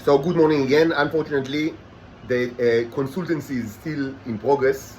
So good morning again. Unfortunately, the consultancy is still in progress.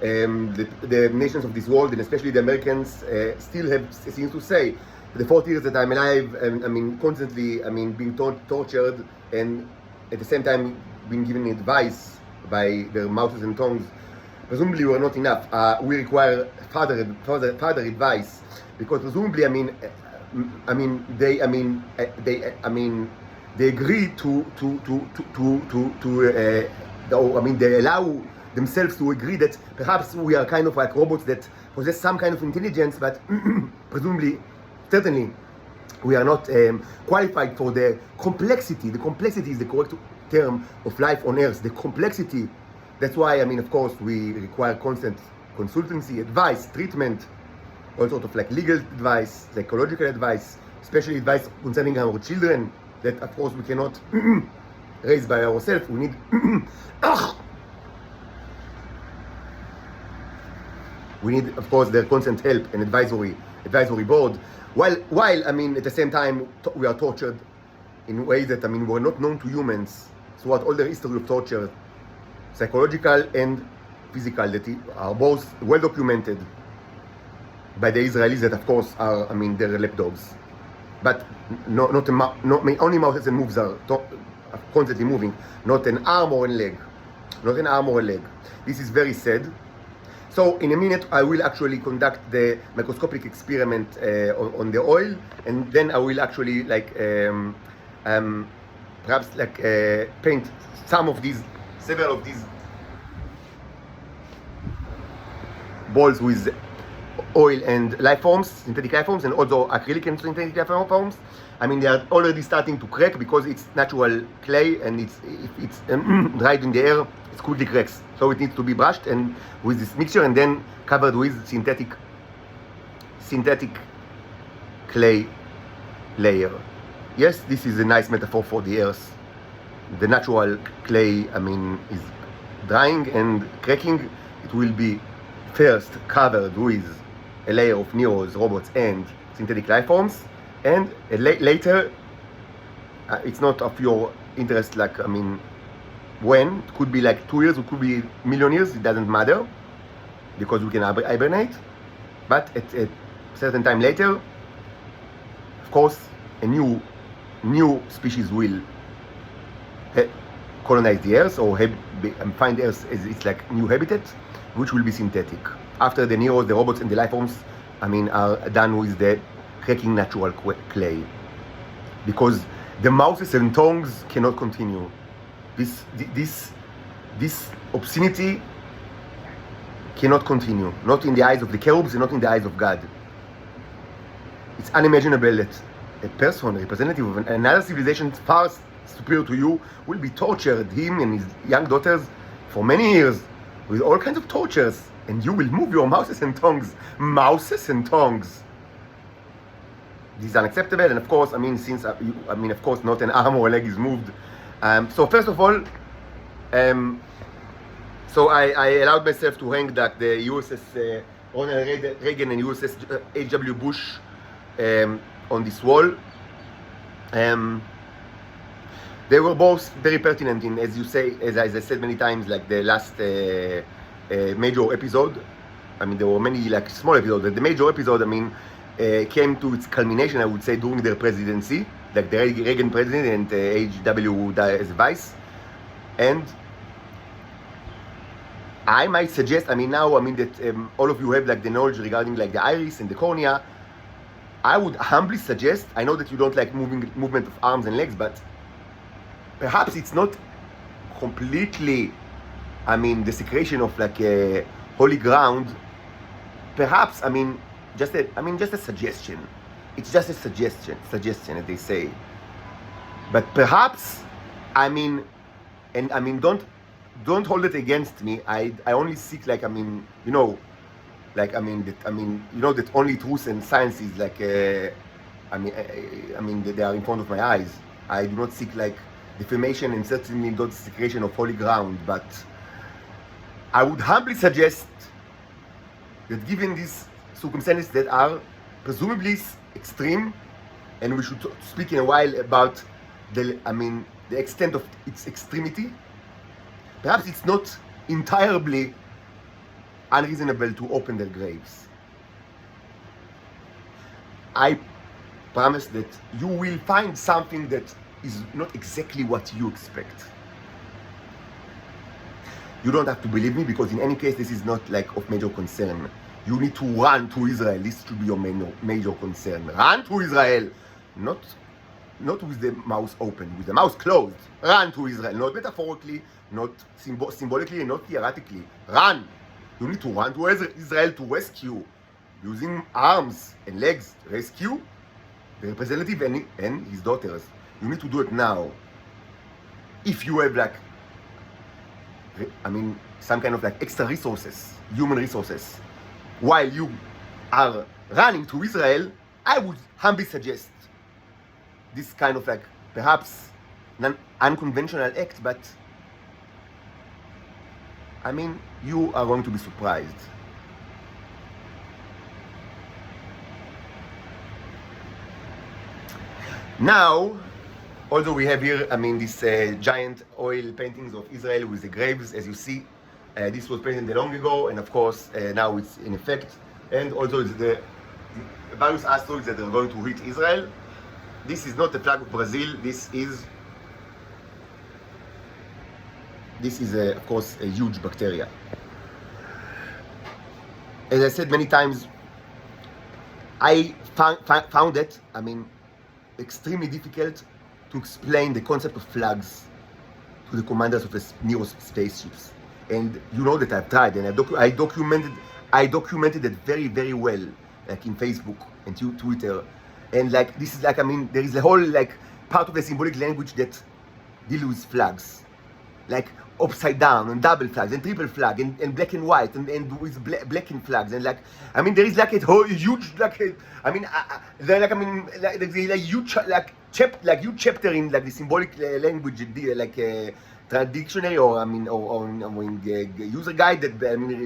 The nations of this world, and especially the Americans, still have things to say. The 40 years that I'm alive, constantly, being tortured, and at the same time being given advice by their mouths and tongues. Presumably, were not enough. We require further advice, because presumably, they agree they allow themselves to agree that perhaps we are kind of like robots that possess some kind of intelligence, but presumably, certainly, we are not qualified for the complexity. The complexity is the correct term of life on Earth. The complexity. That's why, of course, we require constant consultancy, advice, treatment, all sort of like legal advice, psychological advice, especially advice concerning our children that, of course, we cannot raise by ourselves. We need we need, of course, their constant help and advisory board. While at the same time, we are tortured in ways that, were not known to humans throughout all the history of torture, psychological and physical, that are both well documented by the Israelis, that of course are, their lapdogs. But only mouths and moves are constantly moving, not an arm or a leg. This is very sad. So in a minute I will actually conduct the microscopic experiment on the oil, and then I will actually paint several of these balls with oil and life forms, synthetic life forms, and also acrylic and synthetic life forms. They are already starting to crack because it's natural clay, and if it's dried in the air, it quickly cracks. So it needs to be brushed and with this mixture, and then covered with synthetic clay layer. Yes, this is a nice metaphor for the earth. The natural clay, is drying and cracking. It will be first covered with a layer of neos, robots, and synthetic life forms, and later, it's not of your interest, when. It could be 2 years, it could be a million years, it doesn't matter, because we can hibernate. But at a certain time later, of course, a new species will colonize the earth, or find the earth as its new habitat, which will be synthetic. After the neos, the robots, and the life forms, are done with the cracking natural clay. Because the mouths and tongues cannot continue. This obscenity cannot continue. Not in the eyes of the cherubs, and not in the eyes of God. It's unimaginable that a person, a representative of another civilization far superior to you, will be tortured, him and his young daughters, for many years, with all kinds of tortures, and you will move your mouths and tongues. Mouths and tongues. This is unacceptable, and of course, since of course, not an arm or a leg is moved. So first of all, so I allowed myself to hang the USS Ronald Reagan and USS H.W. Bush on this wall. They were both very pertinent in, as I said many times, the last major episode. There were many small episodes, but the major episode, came to its culmination, I would say, during their presidency, the Reagan president and H.W. as vice. And I might suggest, that all of you have the knowledge regarding the iris and the cornea. I would humbly suggest, I know that you don't like movement of arms and legs, but perhaps it's not completely, desecration of a holy ground. Perhaps, just a suggestion. It's just a suggestion, as they say. But perhaps, don't hold it against me. I only seek that only truth and science is that they are in front of my eyes. I do not seek defamation, and certainly not desecration of holy ground. But I would humbly suggest that, given these circumstances that are presumably extreme, and we should speak in a while about the the extent of its extremity, perhaps it's not entirely unreasonable to open their graves. I promise that you will find something that is not exactly what you expect. You don't have to believe me, because in any case this is not like of major concern. You need to run to Israel. This should be your major concern. Run to Israel, not with the mouth open, with the mouth closed. Run to Israel, not metaphorically, not symbolically, and not theoretically. Run. You need to run to Israel to rescue, using arms and legs, rescue the representative and his daughters. You need to do it now. If you have like, some kind of like extra resources, human resources, while you are running to Israel, I would humbly suggest this kind of like perhaps unconventional act, but you are going to be surprised. Now, although we have here, this giant oil paintings of Israel with the graves, as you see, this was painted long ago, and of course now it's in effect. And also it's the various asteroids that are going to hit Israel. This is not the flag of Brazil. This is of course a huge bacteria. As I said many times, I found it, extremely difficult to explain the concept of flags to the commanders of the Nero spaceships. And you know that I've tried, and I documented it very, very well, like in Facebook and Twitter. And like this is like, there is a whole like part of the symbolic language that deals with flags, like upside down and double flags and triple flag and black and white and with blackened flags, and like there is like a whole huge there's like huge huge chapter in like the symbolic language, like dictionary or user guide that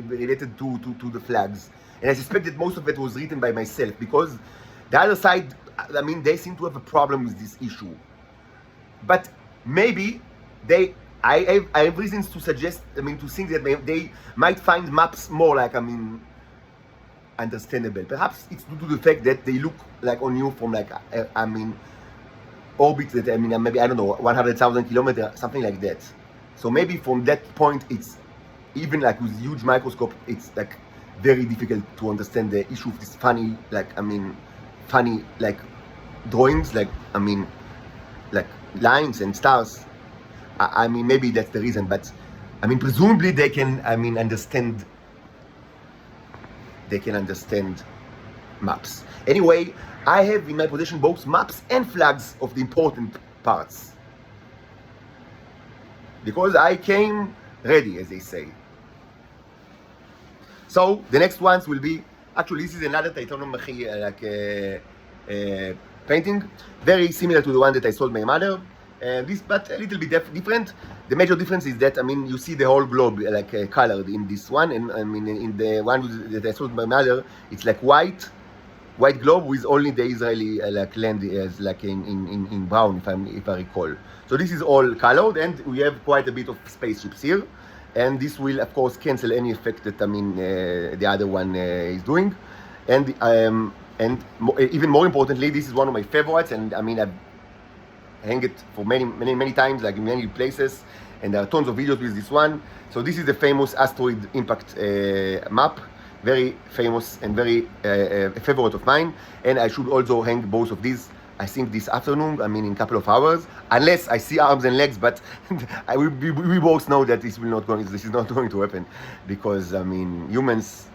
related to the flags. And I suspect that most of it was written by myself, because the other side, they seem to have a problem with this issue. But maybe I have reasons to suggest, to think that they might find maps more like, understandable. Perhaps it's due to the fact that they look like on you from like, orbit that, maybe, I don't know, 100,000 kilometers, something like that. So maybe from that point, it's even like with huge microscope, it's like very difficult to understand the issue of this funny, funny like drawings, like lines and stars. Maybe that's the reason, but presumably they can understand maps. Anyway, I have in my possession both maps and flags of the important parts, because I came ready, as they say. So the next ones will be, actually this is another Titanomachy painting, very similar to the one that I sold my mother. But a little bit different. The major difference is that you see the whole globe colored in this one, and in the one that I sold my mother, it's like white globe with only the Israeli land as in brown, if I recall. So this is all colored, and we have quite a bit of spaceships here, and this will of course cancel any effect that the other one is doing, and even more importantly, this is one of my favorites, and I've hang it for many times, like in many places, and there are tons of videos with this one. So this is the famous asteroid impact map, very famous and very a favorite of mine, and I should also hang both of these, I think this afternoon, in a couple of hours, unless I see arms and legs, but we both know that this is not going to happen, because humans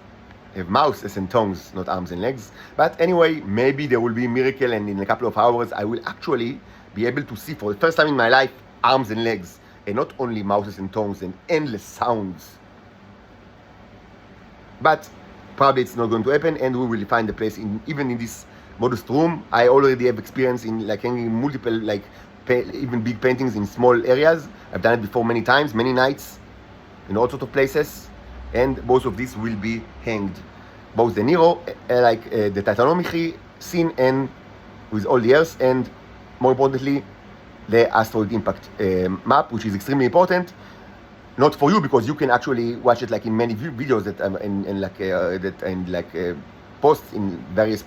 have mouths and tongues, not arms and legs. But anyway, maybe there will be a miracle, and in a couple of hours I will actually be able to see for the first time in my life arms and legs, and not only mouths and tongues and endless sounds. But probably it's not going to happen, and we will find a place even in this modest room. I already have experience in hanging multiple even big paintings in small areas. I've done it before many times, many nights, in all sorts of places, and both of these will be hanged, both the Nero, the Titanomachy scene, and with all the earth, and more importantly, the asteroid impact map, which is extremely important. Not for you, because you can actually watch it like in many videos that posts in various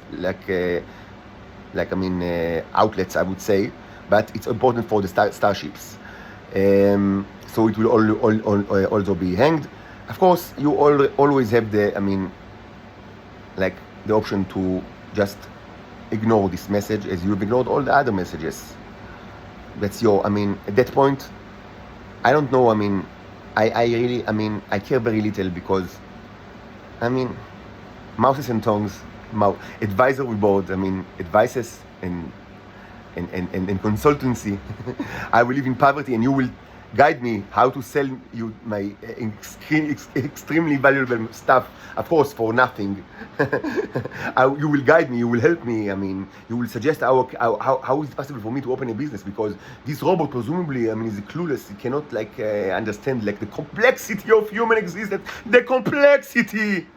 outlets, I would say. But it's important for the starships. So it will also be hanged. Of course, you always have the option to just ignore this message, as you've ignored all the other messages. That's your, at that point, I don't know, I really, I care very little, because, mouses and tongues, advisory board, advices and consultancy. I will live in poverty, and you will guide me how to sell you my extremely valuable stuff, of course, for nothing. You will guide me, you will help me, you will suggest how is it possible for me to open a business, because this robot presumably, is clueless. He cannot understand the complexity of human existence. The complexity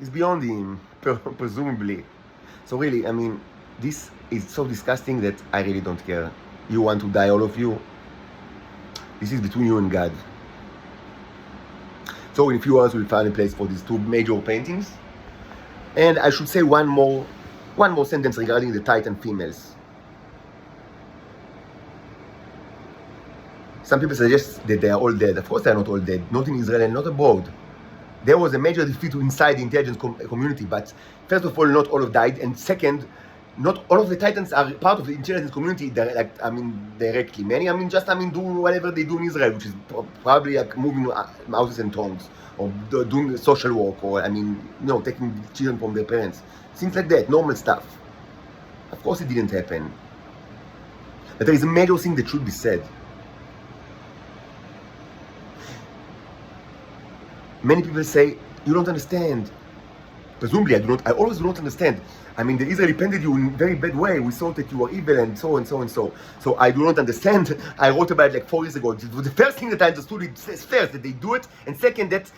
is beyond him, presumably. So really, this is so disgusting that I really don't care. You want to die, all of you? This is between you and God. So in a few hours we'll find a place for these two major paintings. And I should say one more sentence regarding the Titan females. Some people suggest that they are all dead. Of course they are not all dead. Not in Israel and not abroad. There was a major defeat inside the intelligence community, but first of all, not all have died, and second, not all of the Titans are part of the intelligence community directly. Many, do whatever they do in Israel, which is probably moving mouses and tongues, or doing social work, or taking children from their parents. Things like that, normal stuff. Of course it didn't happen. But there is a major thing that should be said. Many people say, you don't understand. Presumably I always do not understand. The Israeli painted you in a very bad way. We thought that you were evil and so and so and so. So I do not understand. I wrote about it 4 years ago. It was the first thing that I understood. It says first that they do it, and second that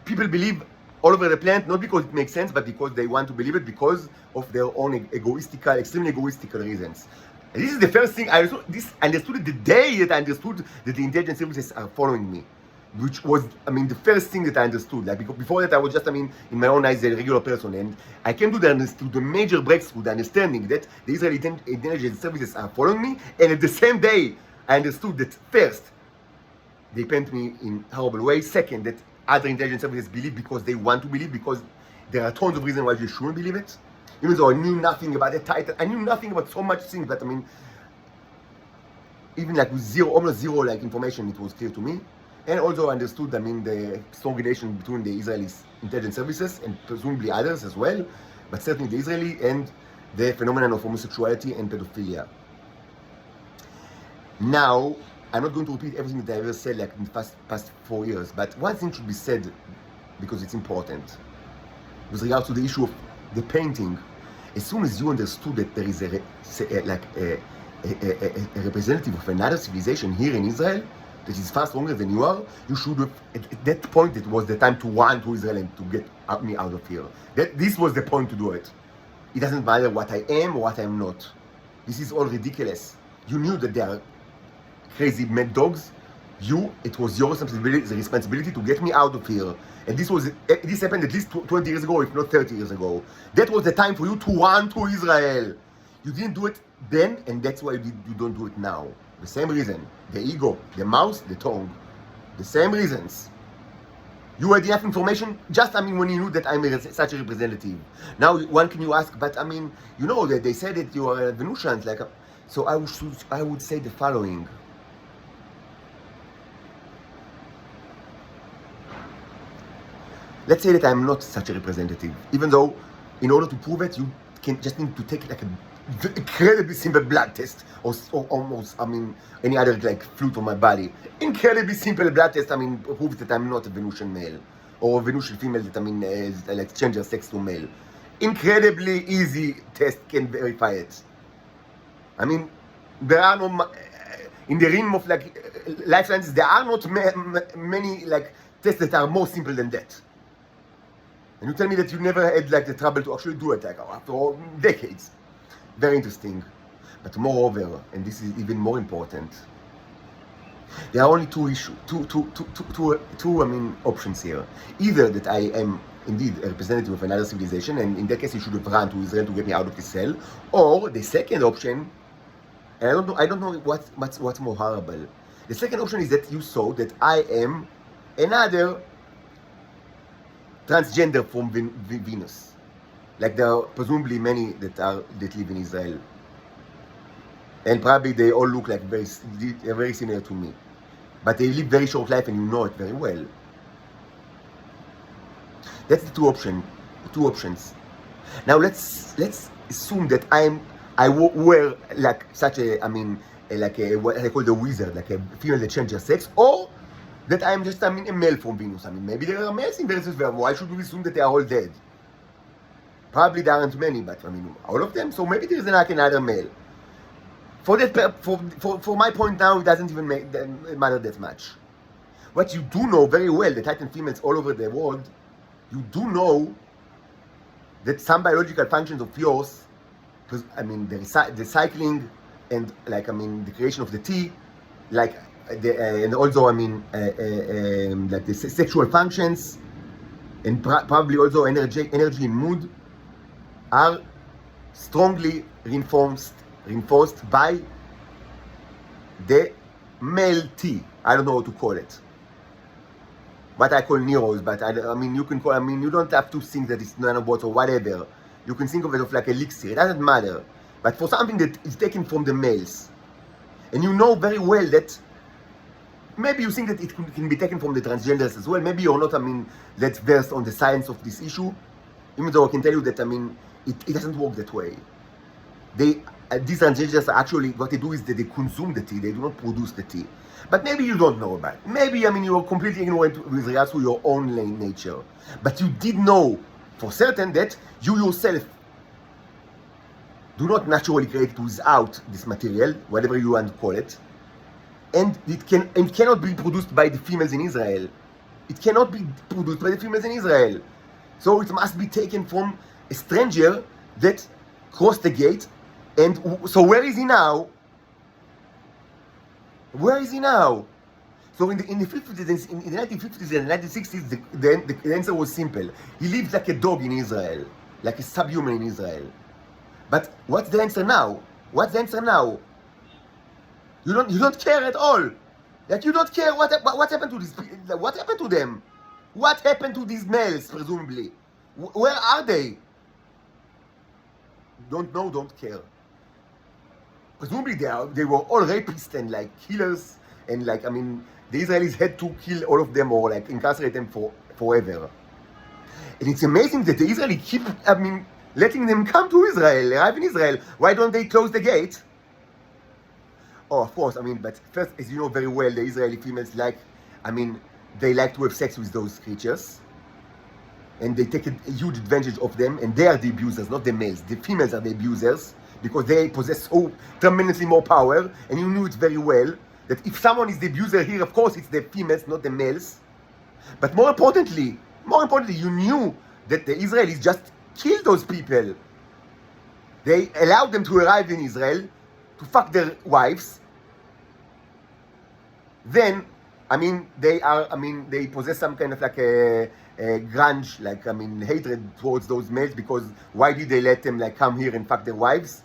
people believe all over the planet, not because it makes sense, but because they want to believe it because of their own extremely egoistical reasons. And this is the first thing I understood it the day that I understood that the intelligence services are following me. Which was, the first thing that I understood. Because before that, I was just, in my own eyes, a regular person. And I came to the major breakthrough, the understanding that the Israeli intelligence services are following me. And at the same day, I understood that first, they paint me in horrible ways. Second, that other intelligence services believe because they want to believe, because there are tons of reasons why they shouldn't believe it. Even though I knew nothing about the title, I knew nothing about so much things, but even with almost zero information, it was clear to me. And also understood, the strong relation between the Israeli intelligence services and presumably others as well, but certainly the Israeli and the phenomenon of homosexuality and pedophilia. Now, I'm not going to repeat everything that I ever said in the past 4 years, but one thing should be said because it's important. With regard to the issue of the painting, as soon as you understood that there is a representative of another civilization here in Israel, that is far stronger than you are, you should have, at that point, it was the time to run to Israel and to get me out of here. This was the point to do it. It doesn't matter what I am or what I'm not. This is all ridiculous. You knew that they are crazy mad dogs. It was your responsibility to get me out of here. And this happened at least 20 years ago, if not 30 years ago. That was the time for you to run to Israel. You didn't do it then, and that's why you don't do it now. The same reason. The ego, the mouse, the tongue. The same reasons. You had enough information just, when you knew that I'm such a representative. Now, one can you ask, but, that they said that you are Venusians, so I would say the following. Let's say that I'm not such a representative, even though, in order to prove it, you just need to take incredibly simple blood test, or almost, any other fluid from my body. Incredibly simple blood test, proves that I'm not a Venusian male, or a Venusian female that change their sex to male. Incredibly easy test can verify it. There are no, in the realm of life sciences, there are not many tests that are more simple than that. And you tell me that you never had the trouble to actually do it after all decades. Very interesting. But moreover, and this is even more important, there are only two options here. Either that I am indeed a representative of another civilization, and in that case, you should have run to Israel to get me out of the cell. Or the second option, and I don't know what's more horrible. The second option is that you saw that I am another transgender from Venus. Like there are presumably many that live in Israel, and probably they all look like very similar to me, but they live very short life, and you know it very well. That's the two options. Now let's assume that I were like such a what I call the wizard, like a female that changes sex, or that I'm just a male from Venus. Maybe there are males in Venus. Why should we assume that they are all dead? Probably there aren't many, but all of them. So maybe there is like another male. For my point now, it doesn't even matter that much. What you do know very well, the Titan females all over the world, you do know that some biological functions of yours, because the cycling and the creation of the T, and also like the sexual functions, and probably also energy and mood, are strongly reinforced by the male T. I don't know what to call it. What I call neros, but you can call. You don't have to think that it's nanobots or whatever. You can think of it of like elixir. It doesn't matter. But for something that is taken from the males, and you know very well that maybe you think that it can be taken from the transgenders as well. Maybe you're not that versed on the science of this issue. Even though I can tell you that it doesn't work that way. These transgenders actually, what they do is that they consume the tea, they do not produce the tea. But maybe you don't know about it. Maybe you are completely ignorant with regards to your own nature. But you did know for certain that you yourself do not naturally create it without this material, whatever you want to call it. And it cannot be produced by the females in Israel. It cannot be produced by the females in Israel. So it must be taken from a stranger that crossed the gate. And so where is he now? Where is he now? So in the 50s, in the 1950s and 1960s, the answer was simple. He lives like a dog in Israel, like a subhuman in Israel. But what's the answer now? What's the answer now? You don't care at all. Like you don't care what happened to these people. What happened to them? What happened to these males, presumably? Where are they? Don't know, don't care. Presumably they were all rapists and killers, and the Israelis had to kill all of them or incarcerate them forever. And it's amazing that the Israelis keep letting them come to Israel, arrive in Israel. Why don't they close the gate? Oh, of course, but first, as you know very well, the Israeli females they like to have sex with those creatures. And they take a huge advantage of them, and they are the abusers, not the males. The females are the abusers, because they possess so tremendously more power, and you knew it very well, that if someone is the abuser here, of course it's the females, not the males. But more importantly, you knew that the Israelis just killed those people. They allowed them to arrive in Israel, to fuck their wives. Then, they possess some kind of a grudge, hatred towards those males, because why did they let them come here and fuck their wives?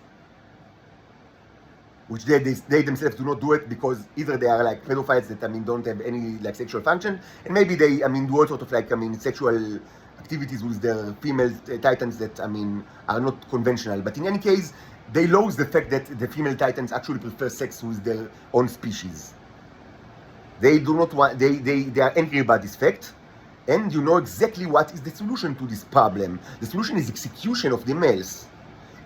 Which they themselves do not do it, because either they are pedophiles that don't have any sexual function, and maybe they do all sort of sexual activities with their female titans that are not conventional. But in any case, they lose the fact that the female titans actually prefer sex with their own species. They do not want. They are angry about this fact, and you know exactly what is the solution to this problem. The solution is execution of the males.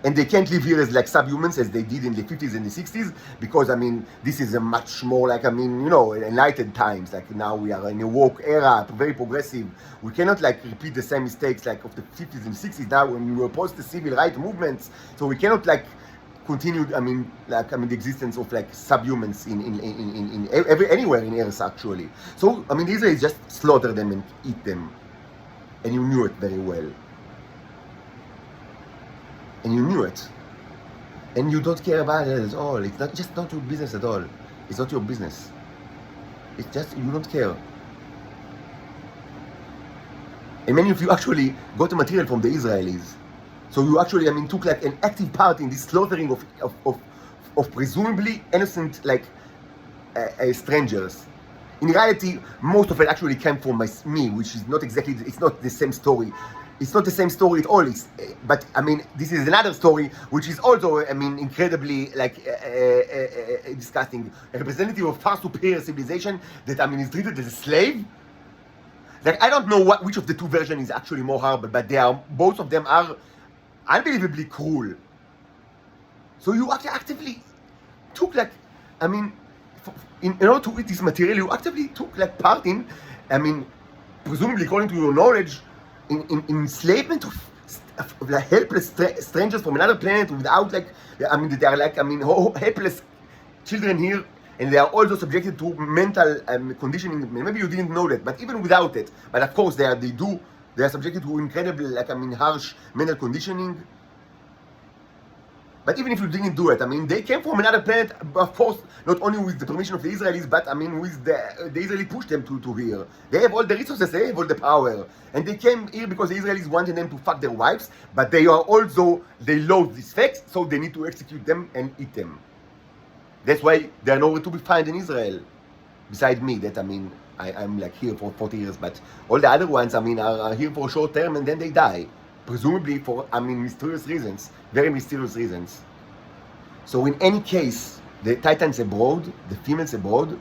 And they can't live here as subhumans as they did in the 50s and the 60s, because this is a much more enlightened times. Now we are in a woke era, very progressive. We cannot repeat the same mistakes of the 50s and 60s now when we were post the civil rights movements. So we cannot continue the existence of subhumans in anywhere in Earth actually. So the Israelis just slaughter them and eat them, and you knew it very well. And you knew it. and you don't care about it at all. It's not just not your business at all. It's not your business. It's just you don't care. And many of you actually got the material from the Israelis. So you actually, took like an active part in this slaughtering of presumably innocent strangers. In reality, most of it actually came from me, which is not exactly, it's not the same story. It's not the same story at all. But this is another story, which is also, incredibly disgusting. A representative of far superior civilization that, is treated as a slave. Like, I don't know which of the two versions is actually more horrible, but both of them are unbelievably cruel. So you actually actively took in order to read this material, you actively took part in, presumably according to your knowledge, in enslavement of helpless strangers from another planet without they are helpless children here, and they are also subjected to mental conditioning. Maybe you didn't know that, but even without it, but of course they are subjected to incredible harsh mental conditioning. But even if you didn't do it, they came from another planet, of course, not only with the permission of the Israelis, but with the Israelis pushed them to here. They have all the resources, they have all the power. And they came here because the Israelis wanted them to fuck their wives, but they loathe these facts, so they need to execute them and eat them. That's why they are nowhere to be found in Israel. Besides me, that I'm here for 40 years, but all the other ones, are here for a short term and then they die. Presumably for, mysterious reasons, very mysterious reasons. So in any case, the Titans abroad, the females abroad,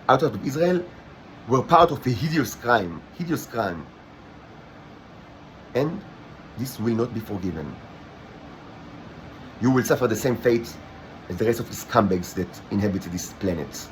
out of Israel, were part of a hideous crime. And this will not be forgiven. You will suffer the same fate as the rest of the scumbags that inhabit this planet.